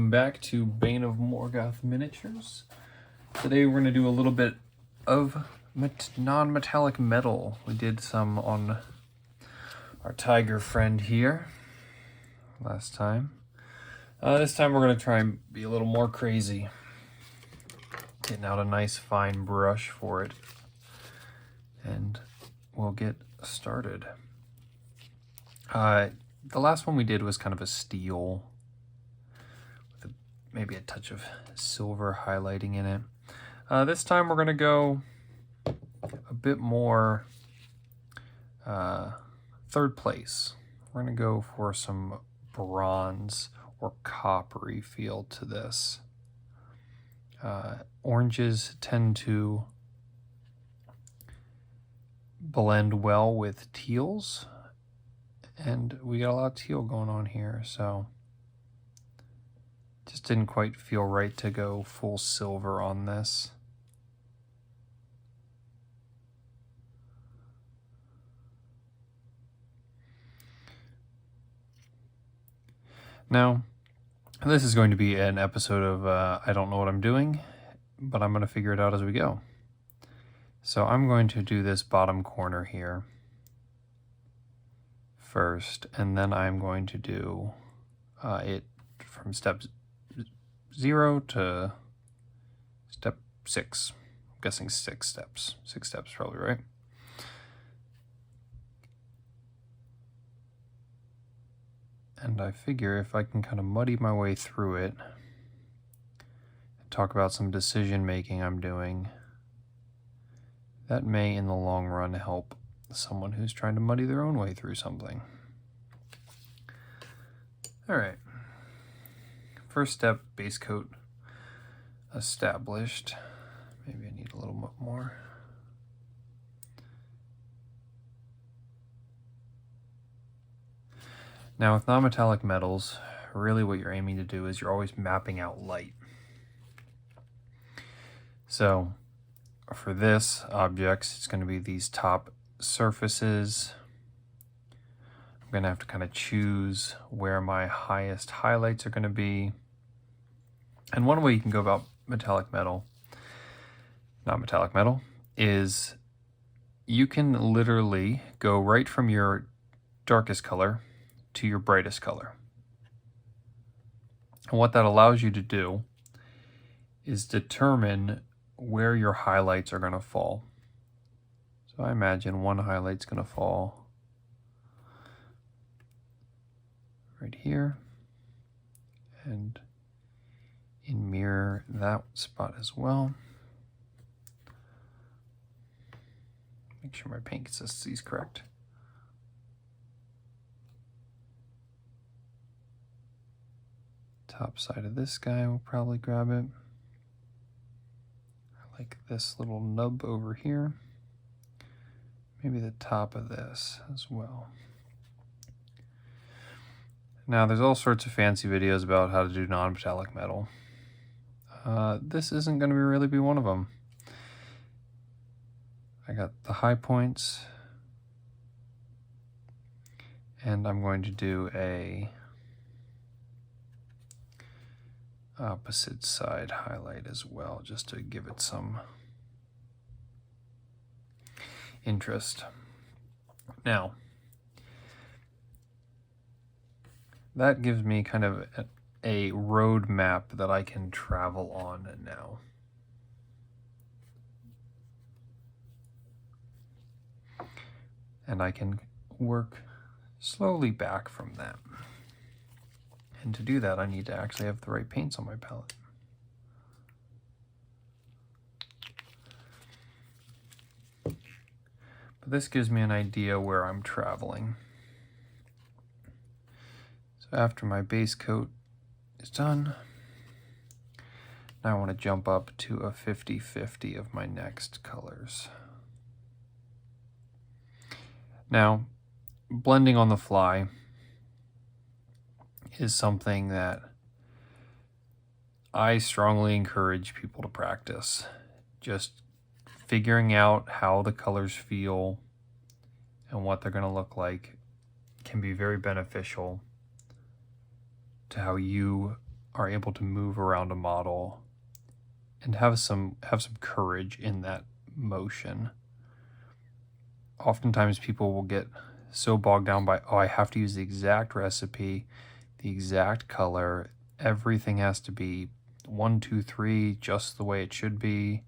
welcome back to Bane of Morgoth Miniatures. Today we're going to do a little bit of non-metallic metal. We did some on our tiger friend here last time. This time we're going to try and be a little more crazy. Getting out a nice fine brush for it. And we'll get started. The last one we did was kind of a steel with maybe a touch of silver highlighting in it. This time we're going to go a bit more third place. We're going to go for some bronze or coppery feel to this. Oranges tend to blend well with teals, and we got a lot of teal going on here, so just didn't quite feel right to go full silver on this. Now, this is going to be an episode of I don't know what I'm doing, but I'm going to figure it out as we go. So I'm going to do this bottom corner here first, and then I'm going to do it from step 0 to step 6. I'm guessing 6 steps. 6 steps probably, right? And I figure if I can kind of muddy my way through it and talk about some decision making I'm doing, that may in the long run help someone who's trying to muddy their own way through something. All right. First step, base coat established. Maybe I need a little bit more. Now with non-metallic metals, really what you're aiming to do is you're always mapping out light. So for this objects, it's going to be these top surfaces. I'm going to have to kind of choose where my highest highlights are going to be. And one way you can go about non-metallic metal, is you can literally go right from your darkest color to your brightest color. And what that allows you to do is determine where your highlights are going to fall. So I imagine one highlight's going to fall right here, and mirror that spot as well. Make sure my paint consistency is correct. Top side of this guy will probably grab it. I like this little nub over here. Maybe the top of this as well. Now there's all sorts of fancy videos about how to do non-metallic metal. This isn't going to really be one of them. I got the high points, and I'm going to do a opposite side highlight as well, just to give it some interest. Now, that gives me kind of a road map that I can travel on now. And I can work slowly back from that. And to do that, I need to actually have the right paints on my palette. But this gives me an idea where I'm traveling. So after my base coat is done, now I want to jump up to a 50-50 of my next colors. Now, blending on the fly is something that I strongly encourage people to practice. Just figuring out how the colors feel and what they're going to look like can be very beneficial to how you are able to move around a model and have some courage in that motion. Oftentimes people will get so bogged down by, oh, I have to use the exact recipe, the exact color, everything has to be 1, 2, 3 just the way it should be,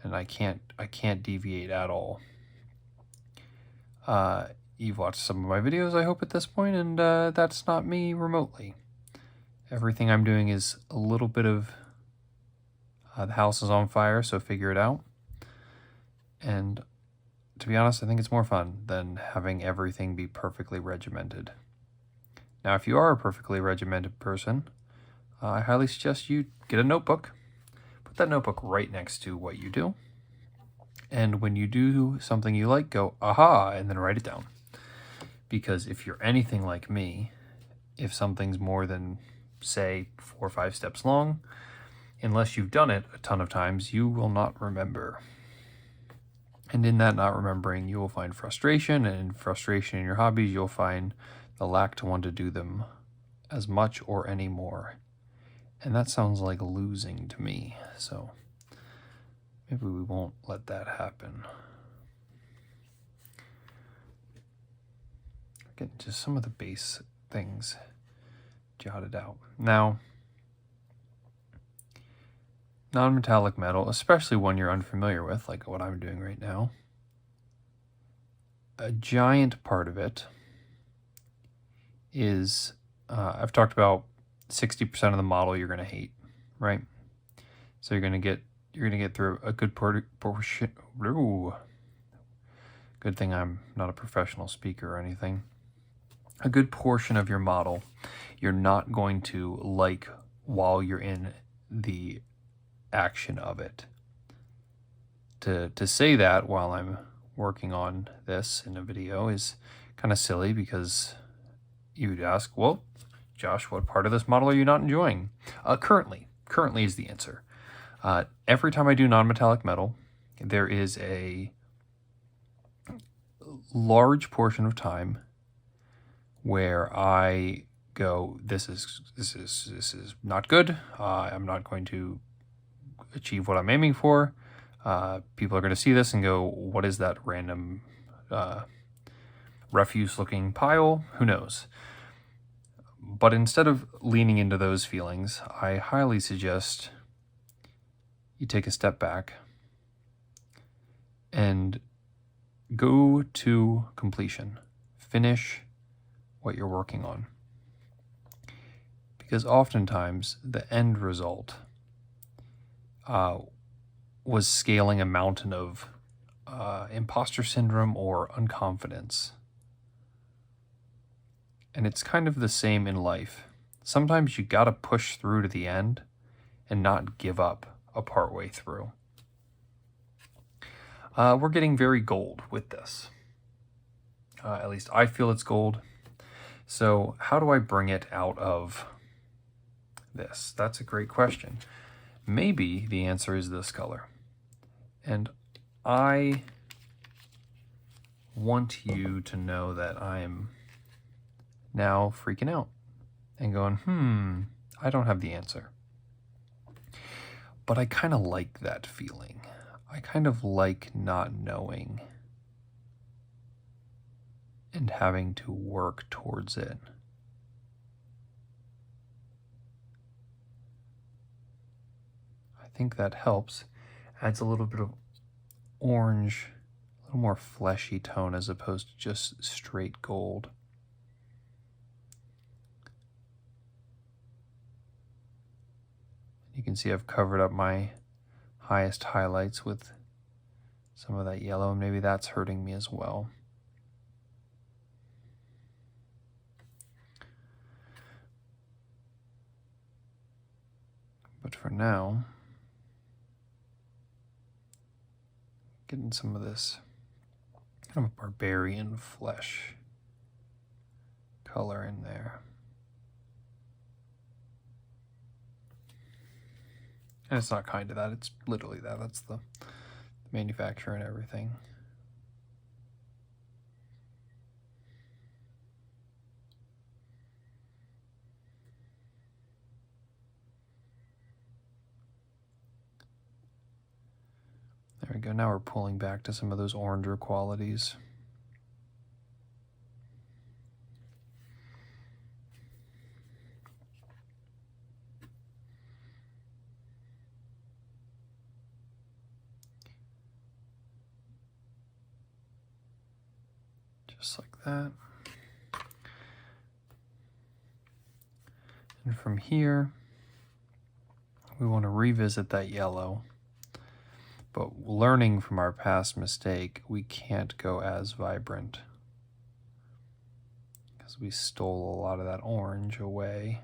and I can't deviate at all. You've watched some of my videos, I hope, at this point, and that's not me remotely. Everything I'm doing is a little bit of the house is on fire, so figure it out. And to be honest, I think it's more fun than having everything be perfectly regimented. Now, if you are a perfectly regimented person, I highly suggest you get a notebook. Put that notebook right next to what you do. And when you do something you like, go, aha, and then write it down. Because if you're anything like me, if something's more than, say, 4 or 5 steps long, unless you've done it a ton of times, you will not remember. And in that not remembering, you will find frustration, and in frustration in your hobbies, you'll find the lack to want to do them as much or any more. And that sounds like losing to me, so maybe we won't let that happen. Getting just some of the base things jotted out. Now, non-metallic metal, especially one you're unfamiliar with, like what I'm doing right now, a giant part of it is, I've talked about 60% of the model you're going to hate, right? So you're going to get through a good portion. Ooh, good thing I'm not a professional speaker or anything. A good portion of your model you're not going to like while you're in the action of it. To say that while I'm working on this in a video is kind of silly, because you'd ask, well, Josh, what part of this model are you not enjoying? Currently is the answer. Every time I do non-metallic metal, there is a large portion of time where I go, this is not good. I'm not going to achieve what I'm aiming for. People are going to see this and go, what is that random refuse-looking pile? Who knows? But instead of leaning into those feelings, I highly suggest you take a step back and go to completion. Finish what you're working on. Because oftentimes the end result was scaling a mountain of imposter syndrome or unconfidence. And it's kind of the same in life. Sometimes you gotta push through to the end and not give up a part way through. We're getting very gold with this. At least I feel it's gold. So how do I bring it out of this? That's a great question. Maybe the answer is this color. And I want you to know that I'm now freaking out and going, I don't have the answer. But I kind of like that feeling. I kind of like not knowing and having to work towards it. I think that helps. Adds a little bit of orange, a little more fleshy tone as opposed to just straight gold. You can see I've covered up my highest highlights with some of that yellow, and maybe that's hurting me as well. But for now, getting some of this kind of barbarian flesh color in there. And it's not kind of that, it's literally that. That's the manufacturer and everything. we go. Now we're pulling back to some of those oranger qualities. Just like that. And from here, we want to revisit that yellow. But learning from our past mistake, we can't go as vibrant because we stole a lot of that orange away.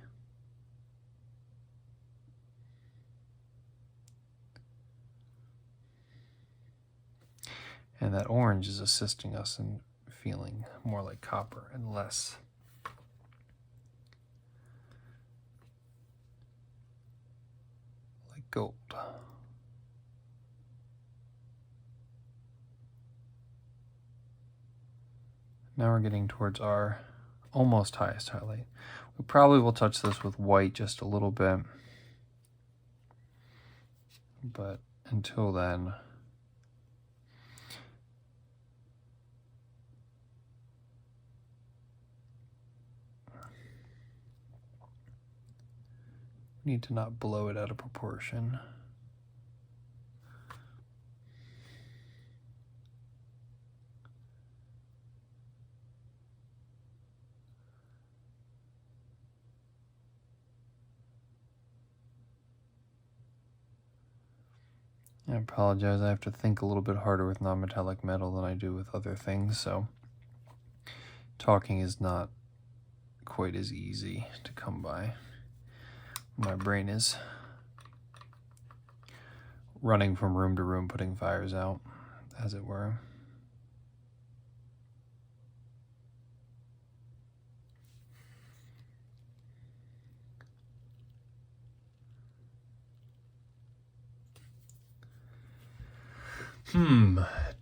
And that orange is assisting us in feeling more like copper and less like gold. Now we're getting towards our almost highest highlight. We probably will touch this with white just a little bit, but until then, we need to not blow it out of proportion. I apologize, I have to think a little bit harder with non-metallic metal than I do with other things, so talking is not quite as easy to come by. My brain is running from room to room, putting fires out, as it were.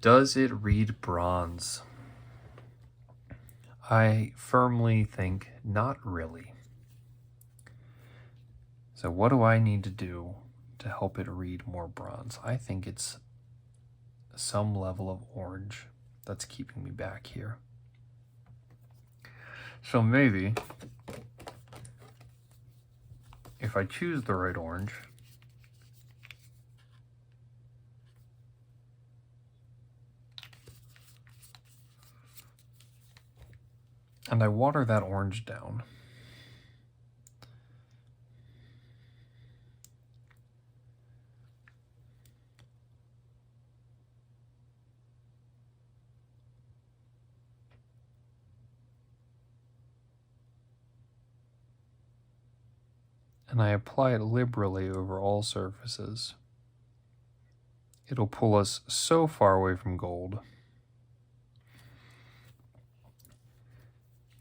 Does it read bronze? I firmly think not really. So what do I need to do to help it read more bronze? I think it's some level of orange that's keeping me back here. So maybe if I choose the right orange, and I water that orange down, and I apply it liberally over all surfaces, it'll pull us so far away from gold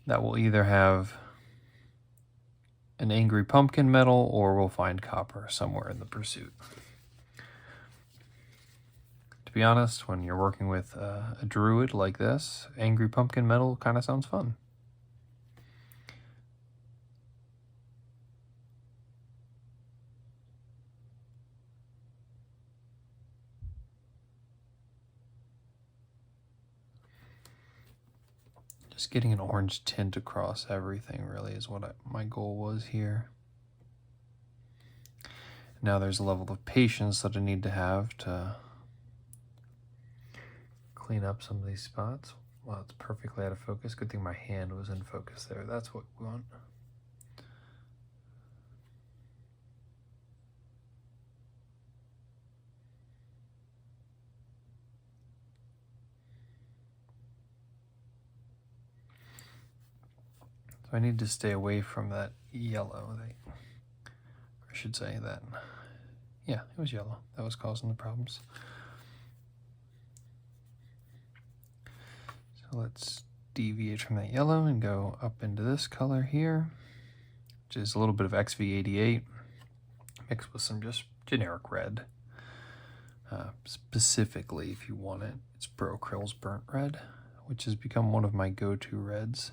that we'll either have an angry pumpkin metal or we'll find copper somewhere in the pursuit. To be honest, when you're working with a druid like this, angry pumpkin metal kind of sounds fun. Just getting an orange tint across everything really is what my goal was here. Now there's a level of patience that I need to have to clean up some of these spots. Well, it's perfectly out of focus. Good thing my hand was in focus there. That's what we want. I need to stay away from that yellow. I should say that, yeah, it was yellow. That was causing the problems. So let's deviate from that yellow and go up into this color here, which is a little bit of XV88 mixed with some just generic red. Specifically, if you want it, it's Bro Krill's Burnt Red, which has become one of my go-to reds.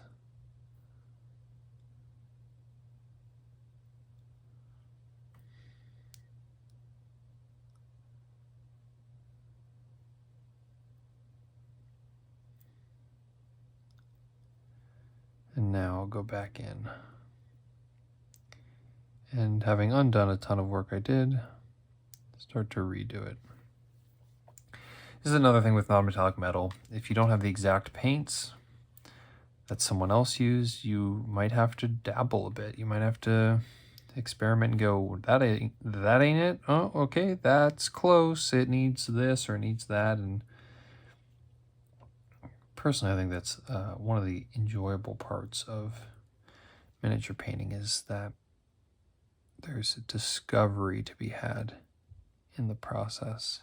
And now I'll go back in. And having undone a ton of work I did, start to redo it. This is another thing with non-metallic metal. If you don't have the exact paints that someone else used, you might have to dabble a bit. You might have to experiment and go, that ain't it? Oh, okay, that's close. It needs this or it needs that. And personally, I think that's one of the enjoyable parts of miniature painting, is that there's a discovery to be had in the process.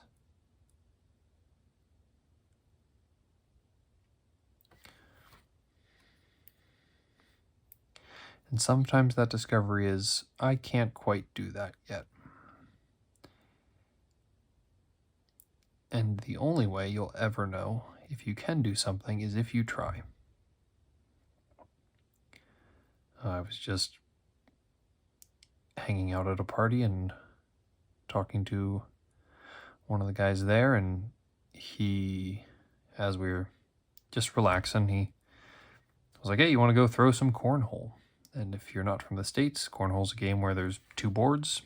And sometimes that discovery is, I can't quite do that yet. And the only way you'll ever know if you can do something is if you try. I was just hanging out at a party and talking to one of the guys there, and he, as we were just relaxing, he was like, hey, you want to go throw some cornhole? And if you're not from the States, cornhole's a game where there's two boards,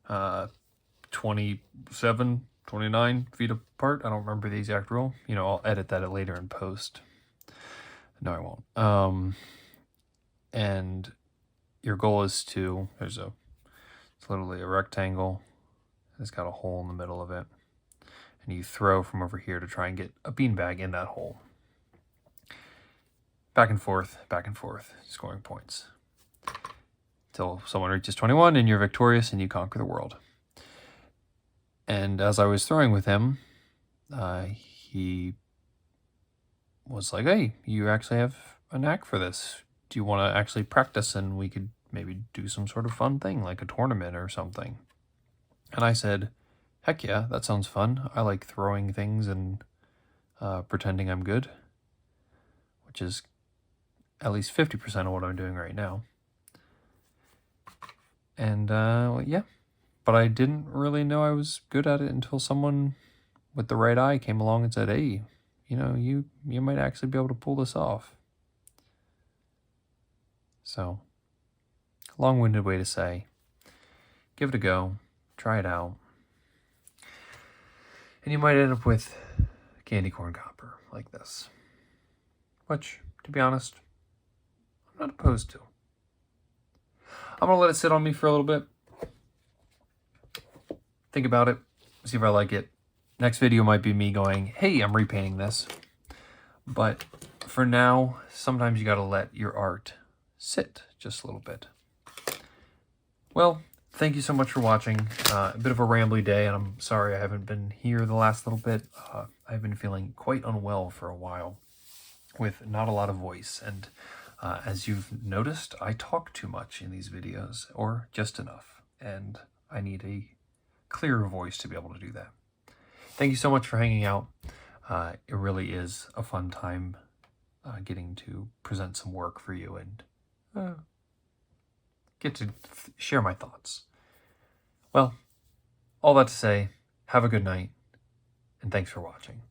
27, 29 feet apart. I don't remember the exact rule. You know, I'll edit that later in post. No, I won't. And your goal is to, it's literally a rectangle. It's got a hole in the middle of it. And you throw from over here to try and get a beanbag in that hole. Back and forth, scoring points. Till someone reaches 21 and you're victorious and you conquer the world. And as I was throwing with him, he was like, hey, you actually have a knack for this. Do you want to actually practice and we could maybe do some sort of fun thing like a tournament or something? And I said, heck yeah, that sounds fun. I like throwing things and pretending I'm good, which is at least 50% of what I'm doing right now. And yeah, but I didn't really know I was good at it until someone with the right eye came along and said, hey, you know, you might actually be able to pull this off. So, long-winded way to say, give it a go, try it out. And you might end up with candy corn copper like this, which, to be honest, I'm not opposed to. I'm going to let it sit on me for a little bit. Think about it. See if I like it. Next video might be me going, hey, I'm repainting this. But for now, sometimes you got to let your art sit just a little bit. Well, thank you so much for watching. A bit of a rambly day, and I'm sorry I haven't been here the last little bit. I've been feeling quite unwell for a while with not a lot of voice. And as you've noticed, I talk too much in these videos, or just enough. And I need a clearer voice to be able to do that. Thank you so much for hanging out. It really is a fun time getting to present some work for you and get to share my thoughts. Well, all that to say, have a good night, and thanks for watching.